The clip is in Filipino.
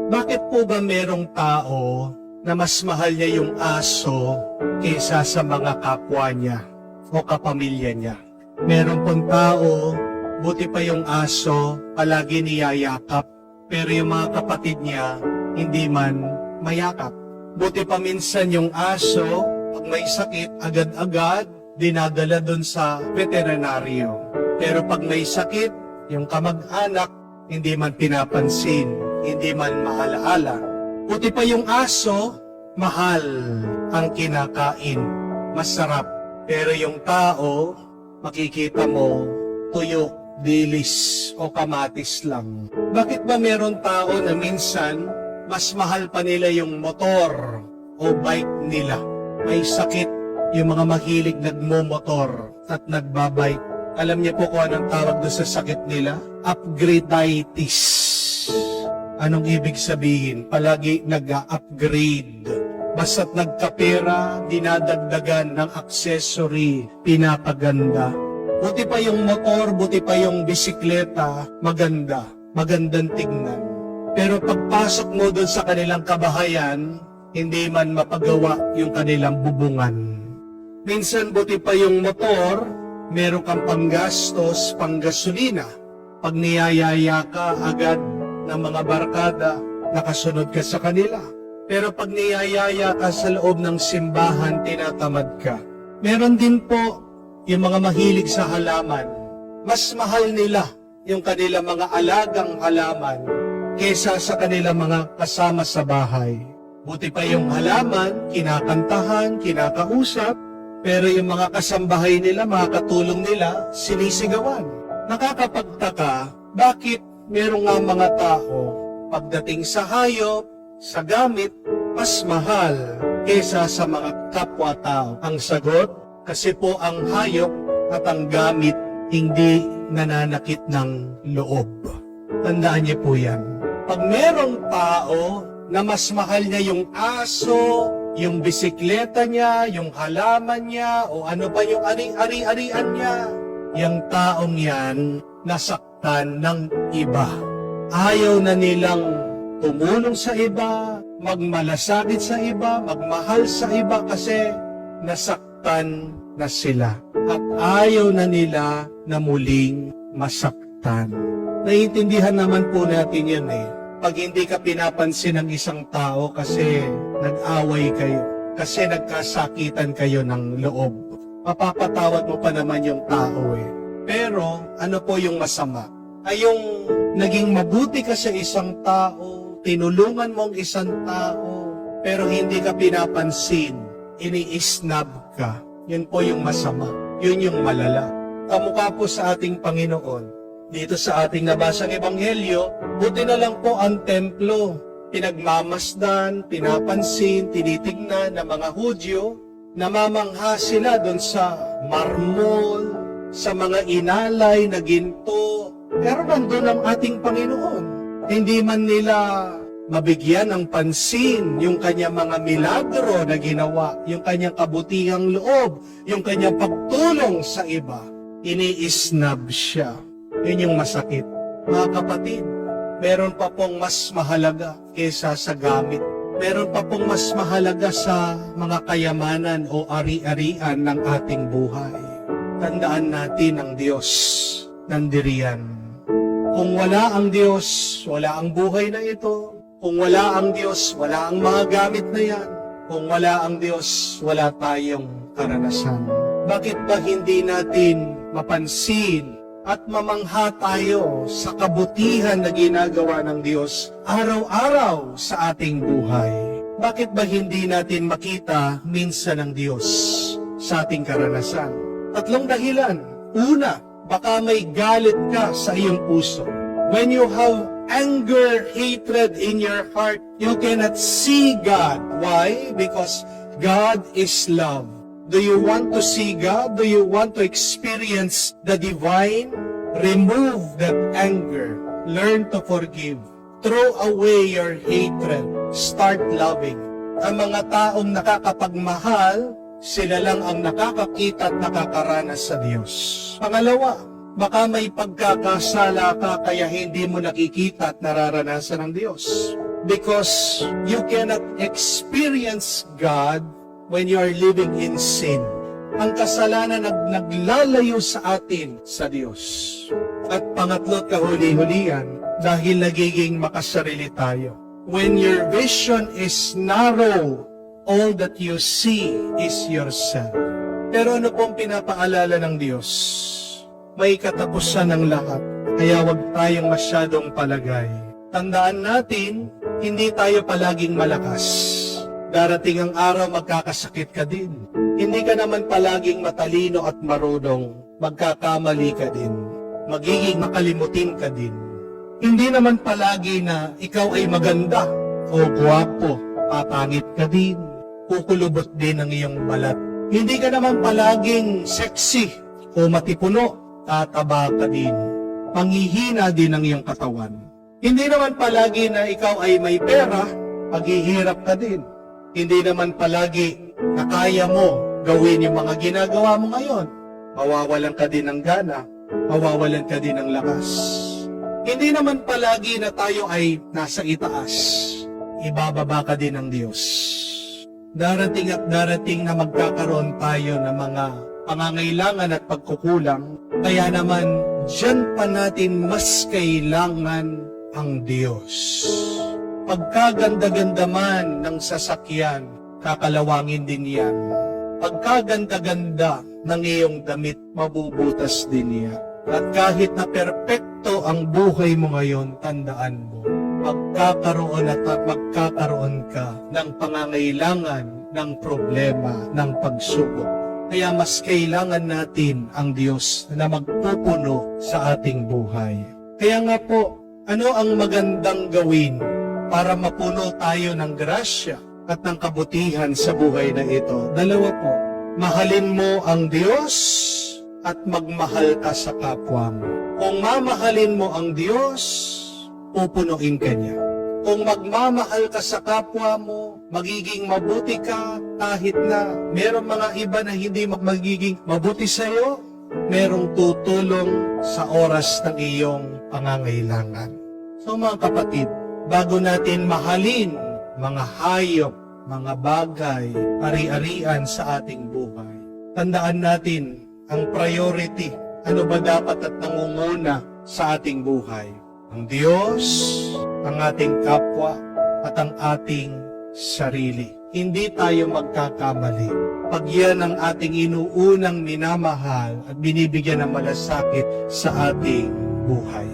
Bakit po ba merong tao na mas mahal niya yung aso kaysa sa mga kapwa niya o kapamilya niya? Meron pong tao, buti pa yung aso, palagi niyayakap, pero yung mga kapatid niya, hindi man mayakap. Buti pa minsan yung aso, pag may sakit, agad-agad, dinadala dun sa veterinaryo. Pero pag may sakit, yung kamag-anak, hindi man pinapansin, hindi man maalaala. Buti pa yung aso, mahal ang kinakain, masarap. Pero yung tao, makikita mo, tuyo, dilis o kamatis lang. Bakit ba meron tao na minsan, mas mahal pa nila yung motor o bike nila? May sakit yung mga mahilig nagmo-motor at nagbabike. Alam niyo po kung anong tawag doon sa sakit nila? Upgradeitis. Anong ibig sabihin? Palagi nag-upgrade. Basta't nagkapera, dinadagdagan ng accessory, pinapaganda. Buti pa yung motor, buti pa yung bisikleta, maganda. Magandang tignan. Pero pagpasok mo doon sa kanilang kabahayan, hindi man mapagawa yung kanilang bubungan. Minsan buti pa yung motor, meron kang panggastos, panggasolina. Pag niyayaya ka agad ng mga barkada, nakasunod ka sa kanila. Pero pag niyayaya ka sa loob ng simbahan, tinatamad ka. Meron din po yung mga mahilig sa halaman. Mas mahal nila yung kanilang mga alagang halaman kesa sa kanilang mga kasama sa bahay. Buti pa yung halaman, kinakantahan, kinakausap, pero yung mga kasambahay nila, mga katulong nila, sinisigawan. Nakakapagtaka, bakit merong nga mga tao, pagdating sa hayop, sa gamit, mas mahal kesa sa mga kapwa-tao? Ang sagot, kasi po ang hayop at ang gamit hindi nananakit ng loob. Tandaan niyo po yan. Pag merong tao na mas mahal niya yung aso, yung bisikleta niya, yung halaman niya, o ano pa yung ari-arian niya, yung taong yan nasaktan ng iba. Ayaw na nilang tumulong sa iba, magmalasakit sa iba, magmahal sa iba kasi nasaktan na sila. At ayaw na nila na muling masaktan. Naiintindihan naman po natin yan eh. Pag hindi ka pinapansin ng isang tao kasi nag-away kayo, kasi nagkasakitan kayo ng loob, mapapatawad mo pa naman yung tao eh. Pero ano po yung masama? Ay yung naging mabuti ka sa isang tao, tinulungan mo ang isang tao, pero hindi ka pinapansin, ini-snub ka. Yun po yung masama. Yun yung malala. Kamukha po sa ating Panginoon. Dito sa ating nabasang ebanghelyo, buti na lang po ang templo. Pinagmamasdan, pinapansin, tinitignan ng mga Hudyo, namamangha sila doon sa marmol, sa mga inalay na ginto. Pero nandun ang ating Panginoon. Hindi man nila mabigyan ng pansin yung kanyang mga milagro na ginawa, yung kanyang kabutihang loob, yung kanyang pagtulong sa iba. Ini-snub siya. Yun yung masakit. Mga kapatid, meron pa pong mas mahalaga kesa sa gamit. Meron pa pong mas mahalaga sa mga kayamanan o ari-arian ng ating buhay. Tandaan natin ang Diyos nandiriyan. Kung wala ang Diyos, wala ang buhay na ito. Kung wala ang Diyos, wala ang mga gamit na yan. Kung wala ang Diyos, wala tayong karanasan. Bakit ba hindi natin mapansin at mamangha tayo sa kabutihan na ginagawa ng Diyos araw-araw sa ating buhay? Bakit ba hindi natin makita minsan ng Diyos sa ating karanasan? Tatlong dahilan. Una, baka may galit ka sa iyong puso. When you have anger, hatred in your heart, you cannot see God. Why? Because God is love. Do you want to see God? Do you want to experience the divine? Remove that anger. Learn to forgive. Throw away your hatred. Start loving. Ang mga taong nakakapagmahal, sila lang ang nakakakita at nakakaranas sa Diyos. Pangalawa, baka may pagkakasala ka kaya hindi mo nakikita at nararanasan ng Diyos. Because you cannot experience God when you are living in sin. Ang kasalanan naglalayo sa atin sa Diyos. At pangatlo, kahuli-hulihan, dahil nagiging makasarili tayo. When your vision is narrow, all that you see is yourself. Pero ano pong pinapaalala ng Diyos? May katapusan ng lahat, kaya huwag tayong masyadong palagay. Tandaan natin, hindi tayo palaging malakas. Darating ang araw, magkakasakit ka din. Hindi ka naman palaging matalino at marunong, magkakamali ka din. Magiging makalimutin ka din. Hindi naman palagi na ikaw ay maganda o gwapo, papangit ka din. Kukulubot din ang iyong balat. Hindi ka naman palaging sexy o matipuno, tataba ka din. Panghihina din ang iyong katawan. Hindi naman palagi na ikaw ay may pera, paghihirap ka din. Hindi naman palagi na kaya mo gawin yung mga ginagawa mo ngayon. Mawawalan ka din ng gana, mawawalan ka din ng lakas. Hindi naman palagi na tayo ay nasa itaas. Ibababa ka din ng Diyos. Darating at darating na magkakaroon tayo ng mga pangangailangan at pagkukulang. Kaya naman, diyan pa natin mas kailangan ang Diyos. Pagkaganda-ganda man ng sasakyan, kakalawangin din yan. Pagkaganda-ganda ng iyong damit, mabubutas din yan. At kahit na perpekto ang buhay mo ngayon, tandaan mo, magkakaroon at magkakaroon ka ng pangangailangan, ng problema, ng pagsubok. Kaya mas kailangan natin ang Diyos na magpupuno sa ating buhay. Kaya nga po, ano ang magandang gawin para mapuno tayo ng grasya at ng kabutihan sa buhay na ito? Dalawa po, mahalin mo ang Diyos at magmahal ka sa kapwa mo. Kung mamahalin mo ang Diyos, pupunuin ka niya. Kung magmamahal ka sa kapwa mo, magiging mabuti ka kahit na merong mga iba na hindi magiging mabuti sa iyo, merong tutulong sa oras ng iyong pangangailangan. So mga kapatid, bago natin mahalin mga hayop, mga bagay, ari-arian sa ating buhay, tandaan natin ang priority. Ano ba dapat at nangunguna sa ating buhay? Ang Diyos, ang ating kapwa, at ang ating sarili. Hindi tayo magkakamali. Pag yan ang ating inuunang minamahal at binibigyan ng malasakit sa ating buhay.